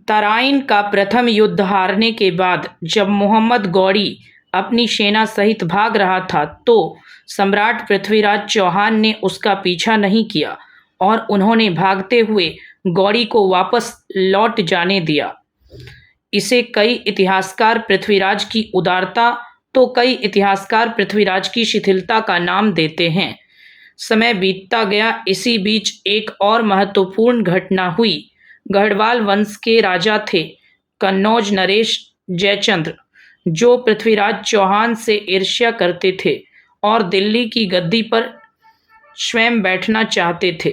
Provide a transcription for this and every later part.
तराइन का प्रथम युद्ध हारने के बाद जब मोहम्मद गौरी अपनी सेना सहित भाग रहा था तो सम्राट पृथ्वीराज चौहान ने उसका पीछा नहीं किया और उन्होंने भागते हुए गौरी को वापस लौट जाने दिया। इसे कई इतिहासकार पृथ्वीराज की उदारता तो कई इतिहासकार पृथ्वीराज की शिथिलता का नाम देते हैं। समय बीतता गया, इसी बीच एक और महत्वपूर्ण घटना हुई। गढ़वाल वंश के राजा थे कन्नौज नरेश जयचंद्र, जो पृथ्वीराज चौहान से ईर्ष्या करते थे और दिल्ली की गद्दी पर स्वयं बैठना चाहते थे।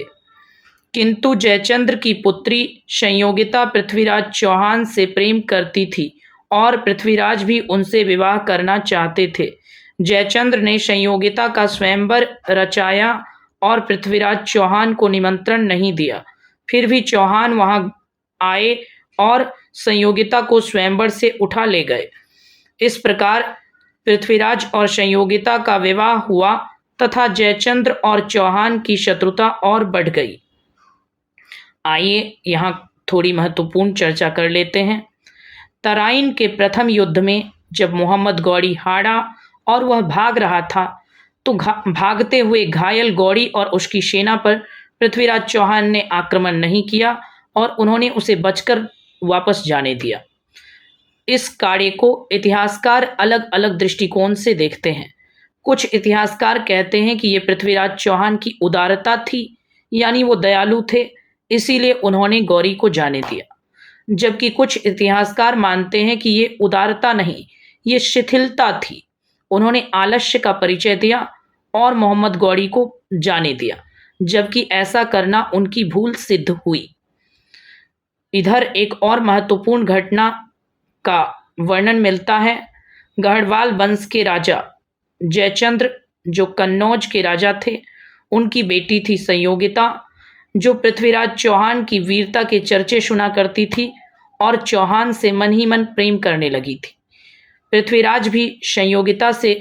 किंतु जयचंद्र की पुत्री संयोगिता पृथ्वीराज चौहान से प्रेम करती थी और पृथ्वीराज भी उनसे विवाह करना चाहते थे। जयचंद्र ने संयोगिता का स्वयंवर रचाया और पृथ्वीराज चौहान को निमंत्रण नहीं दिया। फिर भी चौहान वहां आए और संयोगिता को स्वयंवर से उठा ले गए। इस प्रकार पृथ्वीराज और संयोगिता का विवाह हुआ तथा जयचंद्र और चौहान की शत्रुता और बढ़ गई। आइए यहाँ थोड़ी महत्वपूर्ण चर्चा कर लेते हैं। तराइन के प्रथम युद्ध में जब मोहम्मद गौरी हारा और वह भाग रहा था तो भागते हुए घायल गौरी और उसकी सेना पर पृथ्वीराज चौहान ने आक्रमण नहीं किया और उन्होंने उसे बचकर वापस जाने दिया। इस कार्य को इतिहासकार अलग अलग दृष्टिकोण से देखते हैं। कुछ इतिहासकार कहते हैं कि ये पृथ्वीराज चौहान की उदारता थी, यानी वो दयालु थे, इसीलिए उन्होंने गौरी को जाने दिया। जबकि कुछ इतिहासकार मानते हैं कि ये उदारता नहीं, ये शिथिलता थी। उन्होंने आलस्य का परिचय दिया और मोहम्मद गौरी को जाने दिया, जबकि ऐसा करना उनकी भूल सिद्ध हुई। इधर एक और महत्वपूर्ण घटना का वर्णन मिलता है। गढ़वाल वंश के राजा जयचंद्र, जो कन्नौज के राजा थे, उनकी बेटी थी संयोगिता, जो पृथ्वीराज चौहान की वीरता के चर्चे सुना करती थी और चौहान से मन ही मन प्रेम करने लगी थी। पृथ्वीराज भी संयोगिता से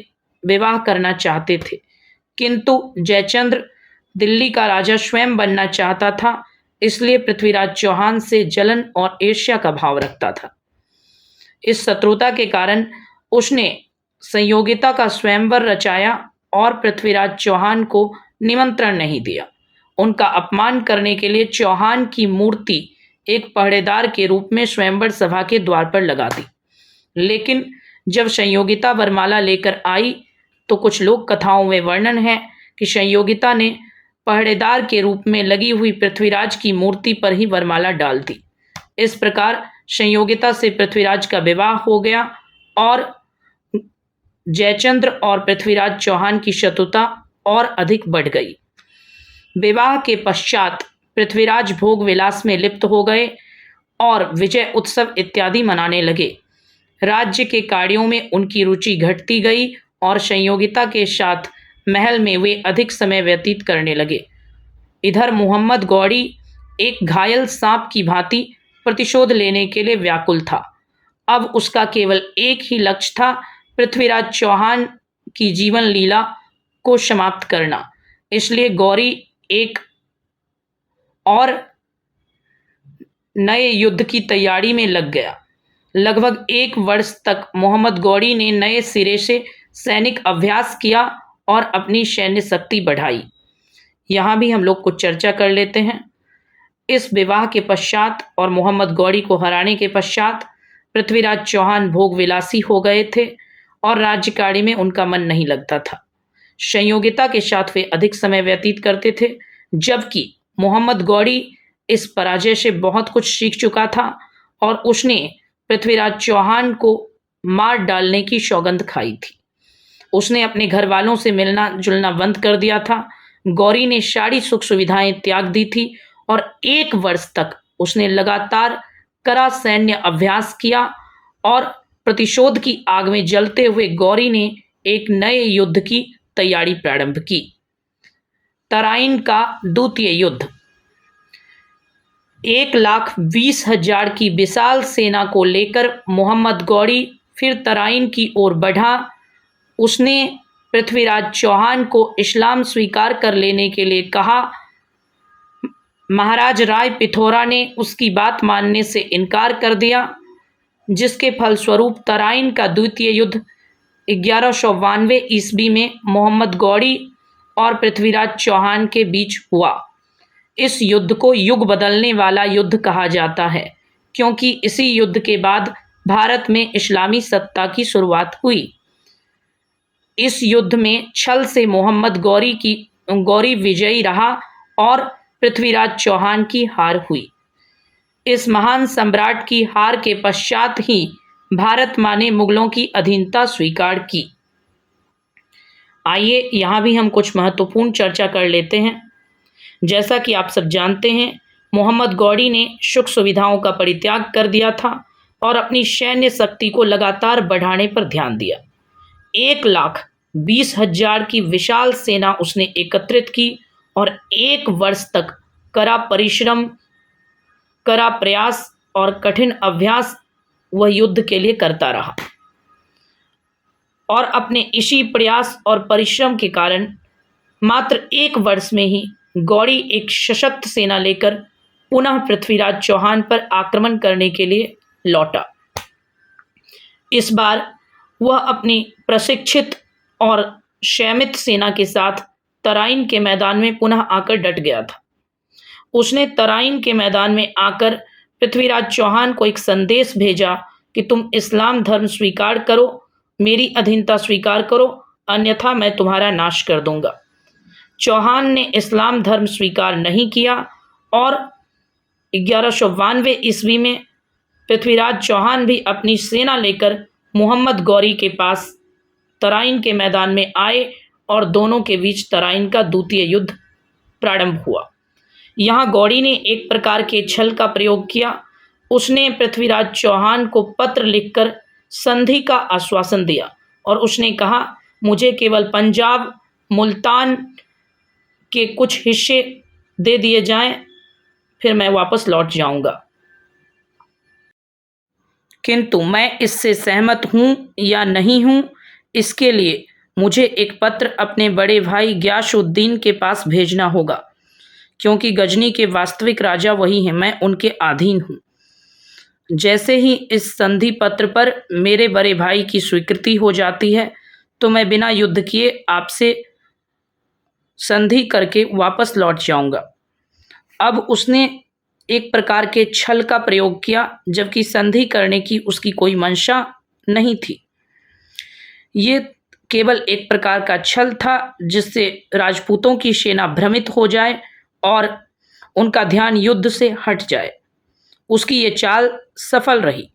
विवाह करना चाहते थे, किंतु जयचंद्र दिल्ली का राजा स्वयं बनना चाहता था, इसलिए पृथ्वीराज चौहान से जलन और ईर्ष्या का भाव रखता था। इस शत्रुता के कारण उसने संयोगिता का स्वयंवर रचाया और पृथ्वीराज चौहान को निमंत्रण नहीं दिया। उनका अपमान करने के लिए चौहान की मूर्ति एक पहरेदार के रूप में स्वयंवर सभा के द्वार पर लगा दी। लेकिन जब संयोगिता वरमाला लेकर आई तो कुछ लोक कथाओं में वर्णन है कि संयोगिता ने पहरेदार के रूप में लगी हुई पृथ्वीराज की मूर्ति पर ही वरमाला डाल दी। इस प्रकार संयोगिता से पृथ्वीराज का विवाह हो गया और जयचंद्र और पृथ्वीराज चौहान की शत्रुता और अधिक बढ़ गई। विवाह के पश्चात पृथ्वीराज भोग विलास में लिप्त हो गए और विजय उत्सव इत्यादि मनाने लगे। राज्य के कार्यों में उनकी रुचि घटती गई और संयोगिता के साथ महल में वे अधिक समय व्यतीत करने लगे। इधर मोहम्मद गौरी एक घायल सांप की भांति प्रतिशोध लेने के लिए व्याकुल था। अब उसका केवल एक ही लक्ष्य था, पृथ्वीराज चौहान की जीवन लीला को समाप्त करना। इसलिए गौरी एक और नए युद्ध की तैयारी में लग गया। लगभग 1 वर्ष तक मोहम्मद गौरी ने नए सिरे से सैनिक अभ्यास किया और अपनी सैन्य शक्ति बढ़ाई। यहाँ भी हम लोग कुछ चर्चा कर लेते हैं। इस विवाह के पश्चात और मोहम्मद गौरी को हराने के पश्चात पृथ्वीराज चौहान भोग विलासी हो गए थे और राज्य कार्य में उनका मन नहीं लगता था। संयोगिता के साथ वे अधिक समय व्यतीत करते थे, जबकि मोहम्मद गौरी इस पराजय से बहुत कुछ सीख चुका था और उसने पृथ्वीराज चौहान को मार डालने की सौगंध खाई थी। उसने अपने घर वालों से मिलना जुलना बंद कर दिया था। गौरी ने सारी सुख सुविधाएं त्याग दी थी और 1 वर्ष तक उसने लगातार कड़ा सैन्य अभ्यास किया और प्रतिशोध की आग में जलते हुए गौरी ने एक नए युद्ध की तैयारी प्रारंभ की। तराइन का द्वितीय युद्ध। 1,20,000 की विशाल सेना को लेकर मोहम्मद गौरी फिर तराइन की ओर बढ़ा। उसने पृथ्वीराज चौहान को इस्लाम स्वीकार कर लेने के लिए कहा, महाराज राय पिथौरा ने उसकी बात मानने से इनकार कर दिया, जिसके फलस्वरूप तराइन का द्वितीय युद्ध 1192 ईस्वी में मोहम्मद गौरी और पृथ्वीराज चौहान के बीच हुआ। इस युद्ध को युग बदलने वाला युद्ध कहा जाता है, क्योंकि इसी युद्ध के बाद भारत में इस्लामी सत्ता की शुरुआत हुई। इस युद्ध में छल से मोहम्मद गौरी विजयी रहा और पृथ्वीराज चौहान की हार हुई। इस महान सम्राट की हार के पश्चात ही भारत माँ ने मुगलों की अधीनता स्वीकार की। आइए यहाँ भी हम कुछ महत्वपूर्ण चर्चा कर लेते हैं। जैसा कि आप सब जानते हैं, मोहम्मद गौरी ने सुख सुविधाओं का परित्याग कर दिया था और अपनी सैन्य शक्ति को लगातार बढ़ाने पर ध्यान दिया। 1,20,000 की विशाल सेना उसने एकत्रित की और 1 वर्ष तक कड़ा परिश्रम, कड़ा प्रयास और कठिन अभ्यास वह युद्ध के लिए करता रहा। और अपने इसी प्रयास और परिश्रम के कारण मात्र 1 वर्ष में ही गौरी एक सशक्त सेना लेकर पुनः पृथ्वीराज चौहान पर आक्रमण करने के लिए लौटा। इस बार वह अपनी प्रशिक्षित और संयमित सेना के साथ तराइन के मैदान में पुनः आकर डट गया था। उसने तराइन के मैदान में आकर पृथ्वीराज चौहान को एक संदेश भेजा कि तुम इस्लाम धर्म स्वीकार करो, मेरी अधीनता स्वीकार करो, अन्यथा मैं तुम्हारा नाश कर दूंगा। चौहान ने इस्लाम धर्म स्वीकार नहीं किया और 1192 ईस्वी में पृथ्वीराज चौहान भी अपनी सेना लेकर मोहम्मद गौरी के पास तराइन के मैदान में आए और दोनों के बीच तराइन का द्वितीय युद्ध प्रारंभ हुआ। यहाँ गौरी ने एक प्रकार के छल का प्रयोग किया। उसने पृथ्वीराज चौहान को पत्र लिखकर संधि का आश्वासन दिया और उसने कहा, मुझे केवल पंजाब, मुल्तान के कुछ हिस्से दे दिए जाएं, फिर मैं वापस लौट जाऊंगा। किंतु मैं इससे सहमत हूं या नहीं हूं, इसके लिए मुझे एक पत्र अपने बड़े भाई गियासुद्दीन के पास भेजना होगा, क्योंकि गजनी के वास्तविक राजा वही हैं, मैं उनके अधीन हूँ। जैसे ही इस संधि पत्र पर मेरे बड़े भाई की स्वीकृति हो जाती है तो मैं बिना युद्ध किए आपसे संधि करके वापस लौट जाऊंगा। अब उसने एक प्रकार के छल का प्रयोग किया, जबकि संधि करने की उसकी कोई मंशा नहीं थी। ये केवल एक प्रकार का छल था, जिससे राजपूतों की सेना भ्रमित हो जाए और उनका ध्यान युद्ध से हट जाए। उसकी ये चाल सफल रही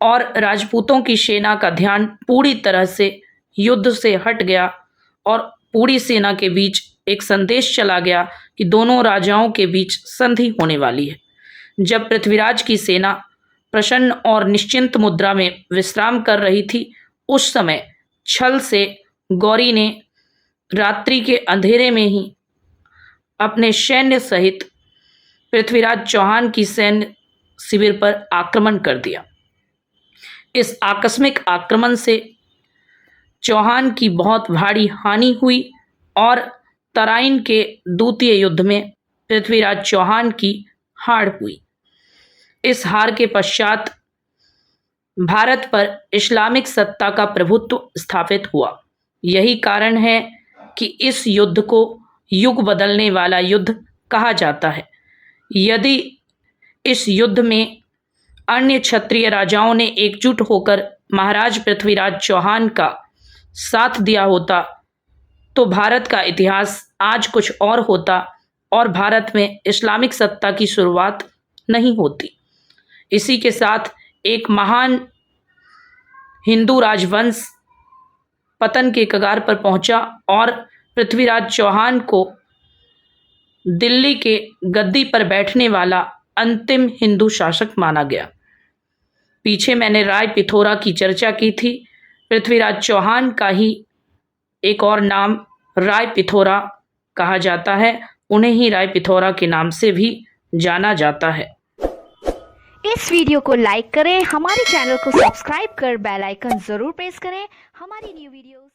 और राजपूतों की सेना का ध्यान पूरी तरह से युद्ध से हट गया और पूरी सेना के बीच एक संदेश चला गया कि दोनों राजाओं के बीच संधि होने वाली है। जब पृथ्वीराज की सेना प्रसन्न और निश्चिंत मुद्रा में विश्राम कर रही थी, उस समय छल से गौरी ने रात्रि के अंधेरे में ही अपने सैन्य सहित पृथ्वीराज चौहान की सैन्य शिविर पर आक्रमण कर दिया। इस आकस्मिक आक्रमण से चौहान की बहुत भारी हानि हुई और तराइन के द्वितीय युद्ध में पृथ्वीराज चौहान की हार हुई। इस हार के पश्चात भारत पर इस्लामिक सत्ता का प्रभुत्व स्थापित हुआ। यही कारण है कि इस युद्ध को युग बदलने वाला युद्ध कहा जाता है। यदि इस युद्ध में अन्य क्षत्रिय राजाओं ने एकजुट होकर महाराज पृथ्वीराज चौहान का साथ दिया होता तो भारत का इतिहास आज कुछ और होता और भारत में इस्लामिक सत्ता की शुरुआत नहीं होती। इसी के साथ एक महान हिंदू राजवंश पतन के कगार पर पहुंचा और पृथ्वीराज चौहान को दिल्ली के गद्दी पर बैठने वाला अंतिम हिंदू शासक माना गया। पीछे मैंने राय पिथौरा की चर्चा की थी। पृथ्वीराज चौहान का ही एक और नाम राय पिथौरा कहा जाता है। उन्हें ही राय पिथौरा के नाम से भी जाना जाता है। इस वीडियो को लाइक करें, हमारे चैनल को सब्सक्राइब कर बेल आइकन जरूर प्रेस करें हमारी न्यू वीडियोस